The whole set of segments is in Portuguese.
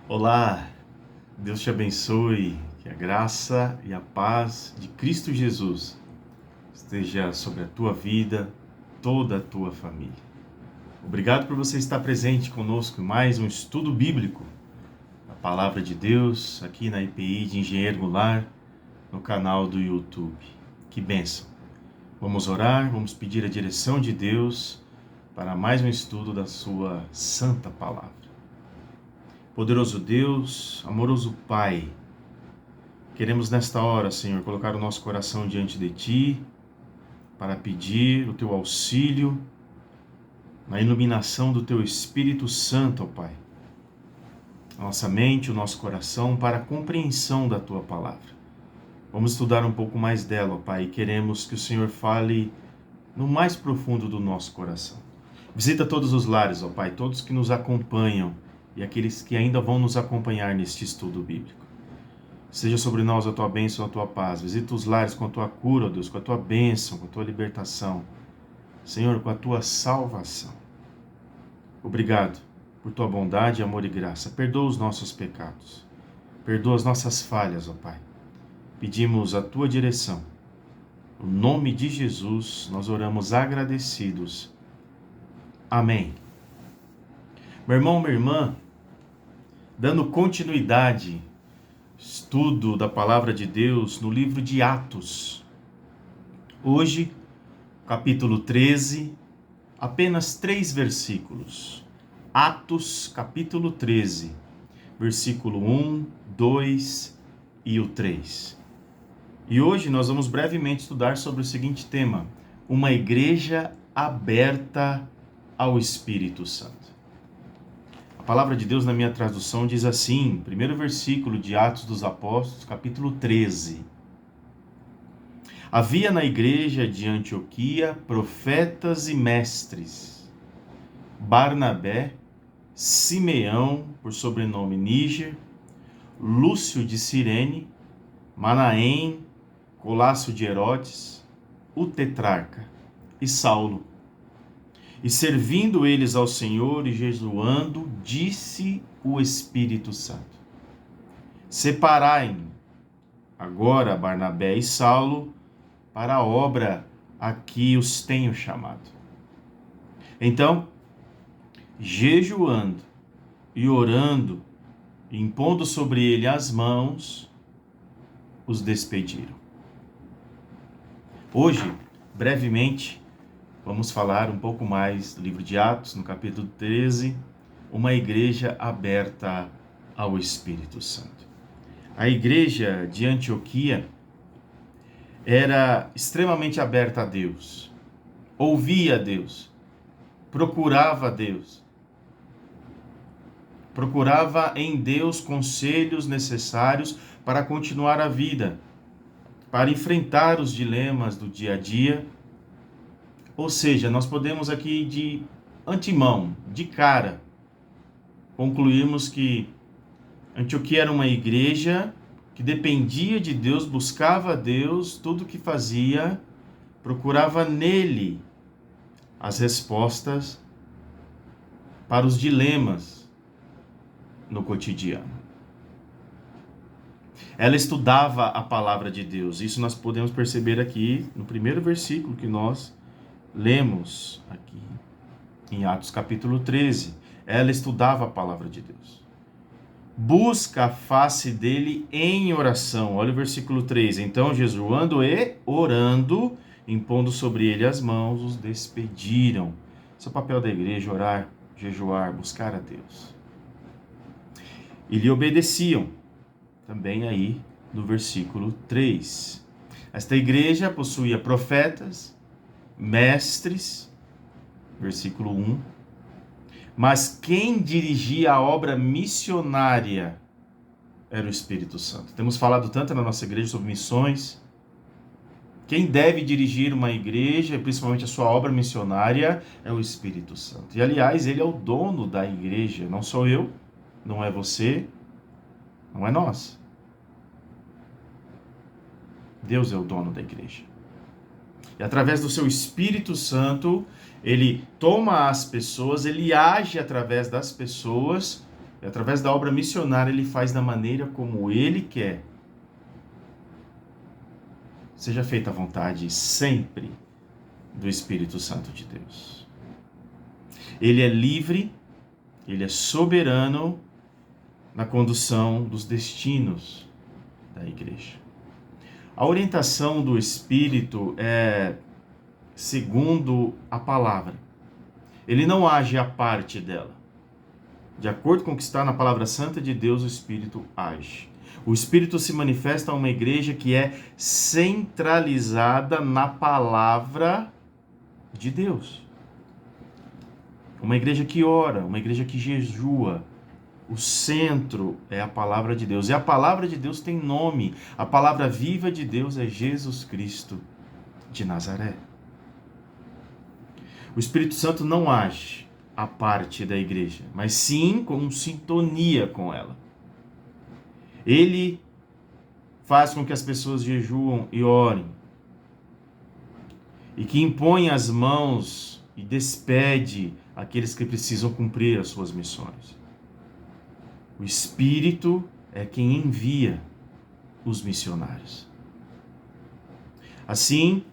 Olá, Deus te abençoe, que a graça e a paz de Cristo Jesus esteja sobre a tua vida, toda a tua família. Obrigado por você estar presente conosco em mais um estudo bíblico, a palavra de Deus, aqui na IPI de Engenheiro Goulart, no canal do YouTube. Que bênção! Vamos orar, vamos pedir a direção de Deus para mais um estudo da sua santa palavra. Poderoso Deus, amoroso Pai, queremos nesta hora, Senhor, colocar o nosso coração diante de Ti para pedir o Teu auxílio na iluminação do Teu Espírito Santo, ó Pai. Nossa mente, o nosso coração para a compreensão da Tua palavra. Vamos estudar um pouco mais dela, ó Pai, e queremos que o Senhor fale no mais profundo do nosso coração. Visita todos os lares, ó Pai, todos que nos acompanham e aqueles que ainda vão nos acompanhar neste estudo bíblico. Seja sobre nós a Tua bênção, a Tua paz. Visita os lares com a Tua cura, ó Deus, com a Tua bênção, com a Tua libertação. Senhor, com a Tua salvação. Obrigado por Tua bondade, amor e graça. Perdoa os nossos pecados. Perdoa as nossas falhas, ó Pai. Pedimos a Tua direção. No nome de Jesus, nós oramos agradecidos. Amém. Meu irmão, minha irmã, dando continuidade ao estudo da Palavra de Deus no livro de Atos. Hoje, capítulo 13, apenas 3 versículos. Atos, capítulo 13, versículo 1, 2 e o 3. E hoje nós vamos brevemente estudar sobre o seguinte tema: uma igreja aberta ao Espírito Santo. A palavra de Deus na minha tradução diz assim, primeiro versículo de Atos dos Apóstolos, capítulo 13. Havia na igreja de Antioquia profetas e mestres: Barnabé, Simeão, por sobrenome Níger, Lúcio de Cirene, Manaém, Colácio de Herodes, o tetrarca, e Saulo. E servindo eles ao Senhor e jejuando, disse o Espírito Santo: Separai-me agora Barnabé e Saulo para a obra a que os tenho chamado. Então, jejuando e orando, e impondo sobre ele as mãos, os despediram. Hoje, brevemente, vamos falar um pouco mais do livro de Atos, no capítulo 13, uma igreja aberta ao Espírito Santo. A igreja de Antioquia era extremamente aberta a Deus, ouvia a Deus, procurava a Deus, procurava em Deus conselhos necessários para continuar a vida, para enfrentar os dilemas do dia a dia. Ou seja, nós podemos aqui de antemão, de cara, concluirmos que Antioquia era uma igreja que dependia de Deus, buscava a Deus, tudo o que fazia, procurava nele as respostas para os dilemas no cotidiano. Ela estudava a palavra de Deus, isso nós podemos perceber aqui no primeiro versículo que nós lemos aqui em Atos capítulo 13. Ela estudava a palavra de Deus. Busca a face dele em oração. Olha o versículo 3. Então, jejuando e orando, impondo sobre ele as mãos, os despediram. Esse é o papel da igreja: orar, jejuar, buscar a Deus. E lhe obedeciam. Também aí no versículo 3. Esta igreja possuía profetas, mestres, versículo 1, mas quem dirigia a obra missionária era o Espírito Santo. Temos falado tanto na nossa igreja sobre missões. Quem deve dirigir uma igreja, principalmente a sua obra missionária, é o Espírito Santo. E aliás, ele é o dono da igreja, não sou eu, não é você, não é nós. Deus é o dono da igreja. E através do seu Espírito Santo, ele toma as pessoas, ele age através das pessoas E através da obra missionária ele faz da maneira como ele quer. Seja feita a vontade sempre do Espírito Santo de Deus. Ele é livre, ele é soberano na condução dos destinos da igreja. A orientação do Espírito é segundo a palavra. Ele não age à parte dela. De acordo com o que está na palavra santa de Deus, o Espírito age. O Espírito se manifesta a uma igreja que é centralizada na palavra de Deus. Uma igreja que ora, uma igreja que jejua. O centro é a palavra de Deus. E a palavra de Deus tem nome. A palavra viva de Deus é Jesus Cristo de Nazaré. O Espírito Santo não age à parte da igreja, mas sim com sintonia com ela. Ele faz com que as pessoas jejuam e orem, e que impõe as mãos e despede aqueles que precisam cumprir as suas missões. O Espírito é quem envia os missionários. Assim,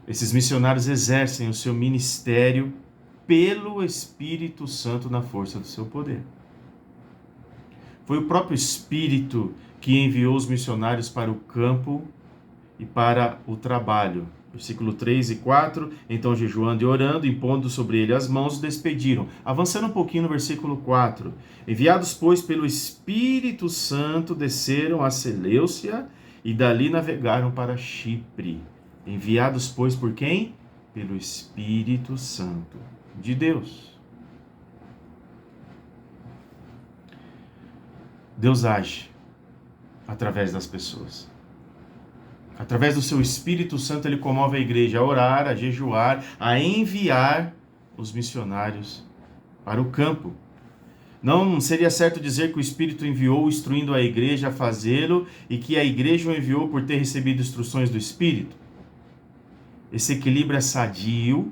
esses missionários exercem o seu ministério pelo Espírito Santo na força do seu poder. Foi o próprio Espírito que enviou os missionários para o campo e para o trabalho. Versículo 3 e 4, então jejuando e orando, impondo sobre ele as mãos, despediram. Avançando um pouquinho no versículo 4. Enviados, pois, pelo Espírito Santo, desceram a Seleucia e dali navegaram para Chipre. Enviados, pois, por quem? Pelo Espírito Santo de Deus. Deus age através das pessoas. Através do seu Espírito Santo, ele comove a igreja a orar, a jejuar, a enviar os missionários para o campo. Não seria certo dizer que o Espírito enviou instruindo a igreja a fazê-lo e que a igreja o enviou por ter recebido instruções do Espírito? Esse equilíbrio é sadio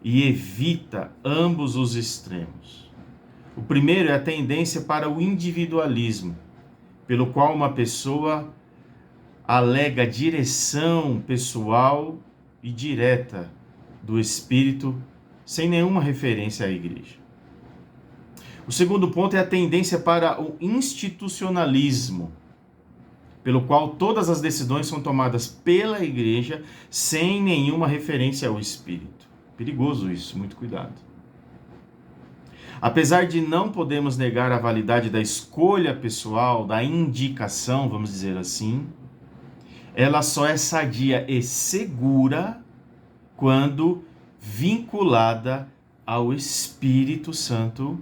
e evita ambos os extremos. O primeiro é a tendência para o individualismo, pelo qual uma pessoa alega direção pessoal e direta do Espírito, sem nenhuma referência à igreja. O segundo ponto é a tendência para o institucionalismo, pelo qual todas as decisões são tomadas pela igreja sem nenhuma referência ao Espírito. Perigoso isso, muito cuidado. Apesar de não podermos negar a validade da escolha pessoal, da indicação, vamos dizer assim, ela só é sadia e segura quando vinculada ao Espírito Santo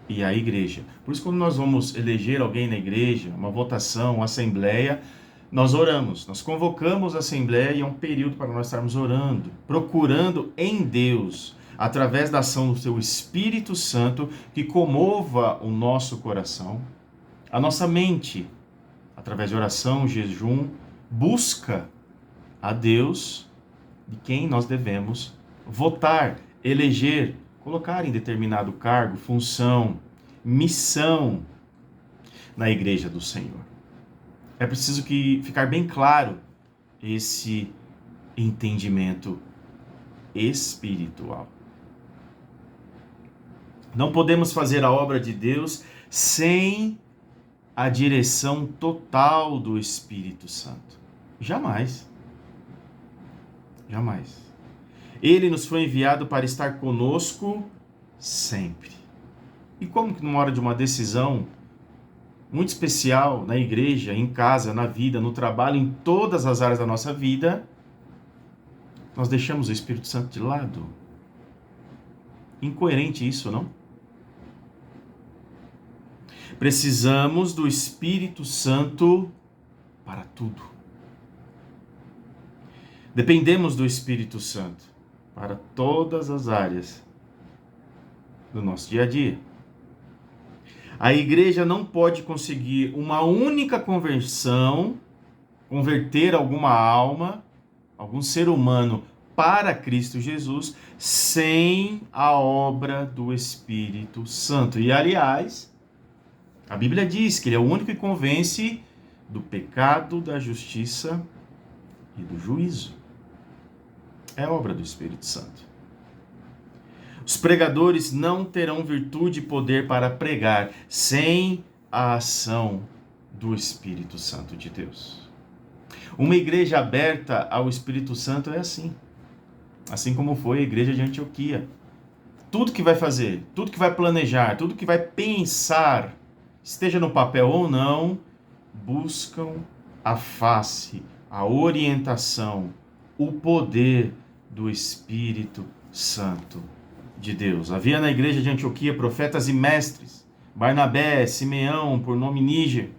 e à igreja. Por isso, quando nós vamos eleger alguém na igreja, uma votação, uma assembleia, nós oramos, nós convocamos a assembleia e é um período para nós estarmos orando, procurando em Deus, através da ação do seu Espírito Santo, que comova o nosso coração, a nossa mente, através de oração, jejum, busca a Deus de quem nós devemos votar, eleger, colocar em determinado cargo, função, missão na igreja do Senhor. É preciso ficar bem claro esse entendimento espiritual. Não podemos fazer a obra de Deus sem a direção total do Espírito Santo. Jamais. Jamais. Ele nos foi enviado para estar conosco sempre. E como que numa hora de uma decisão muito especial na igreja, em casa, na vida, no trabalho, em todas as áreas da nossa vida, nós deixamos o Espírito Santo de lado? Incoerente isso, não? Precisamos do Espírito Santo para tudo. Dependemos do Espírito Santo para todas as áreas do nosso dia a dia. A igreja não pode conseguir uma única conversão, converter alguma alma, algum ser humano para Cristo Jesus sem a obra do Espírito Santo. E, aliás, a Bíblia diz que ele é o único que convence do pecado, da justiça e do juízo. É obra do Espírito Santo. Os pregadores não terão virtude e poder para pregar sem a ação do Espírito Santo de Deus. Uma igreja aberta ao Espírito Santo é assim. Assim como foi a igreja de Antioquia. Tudo que vai fazer, tudo que vai planejar, tudo que vai pensar, esteja no papel ou não, buscam a face, a orientação, o poder do Espírito Santo de Deus. Havia na igreja de Antioquia profetas e mestres, Barnabé, Simeão, por nome Níger,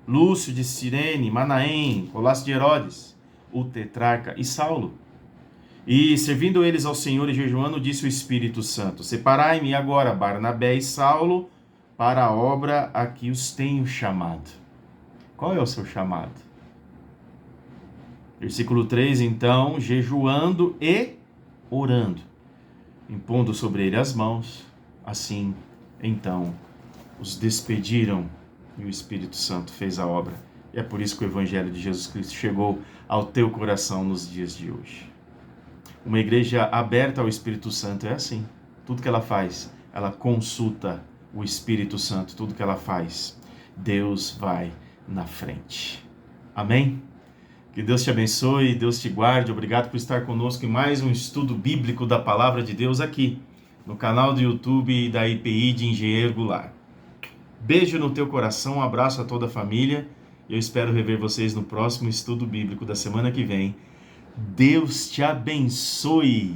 Lúcio de Cirene, Manaém, Colácio de Herodes, o tetrarca e Saulo. E servindo eles ao Senhor e jejuando, disse o Espírito Santo: separai-me agora, Barnabé e Saulo, para a obra a que os tenho chamado. Qual é o seu chamado? Versículo 3, então, jejuando e orando, impondo sobre ele as mãos, assim, então, os despediram e o Espírito Santo fez a obra. E é por isso que o Evangelho de Jesus Cristo chegou ao teu coração nos dias de hoje. Uma igreja aberta ao Espírito Santo é assim. Tudo que ela faz, ela consulta o Espírito Santo. Tudo que ela faz, Deus vai na frente. Amém? Que Deus te abençoe, Deus te guarde. Obrigado por estar conosco em mais um estudo bíblico da Palavra de Deus aqui, no canal do YouTube da IPI de Engenheiro Goulart. Beijo no teu coração, um abraço a toda a família. Eu espero rever vocês no próximo estudo bíblico da semana que vem. Deus te abençoe.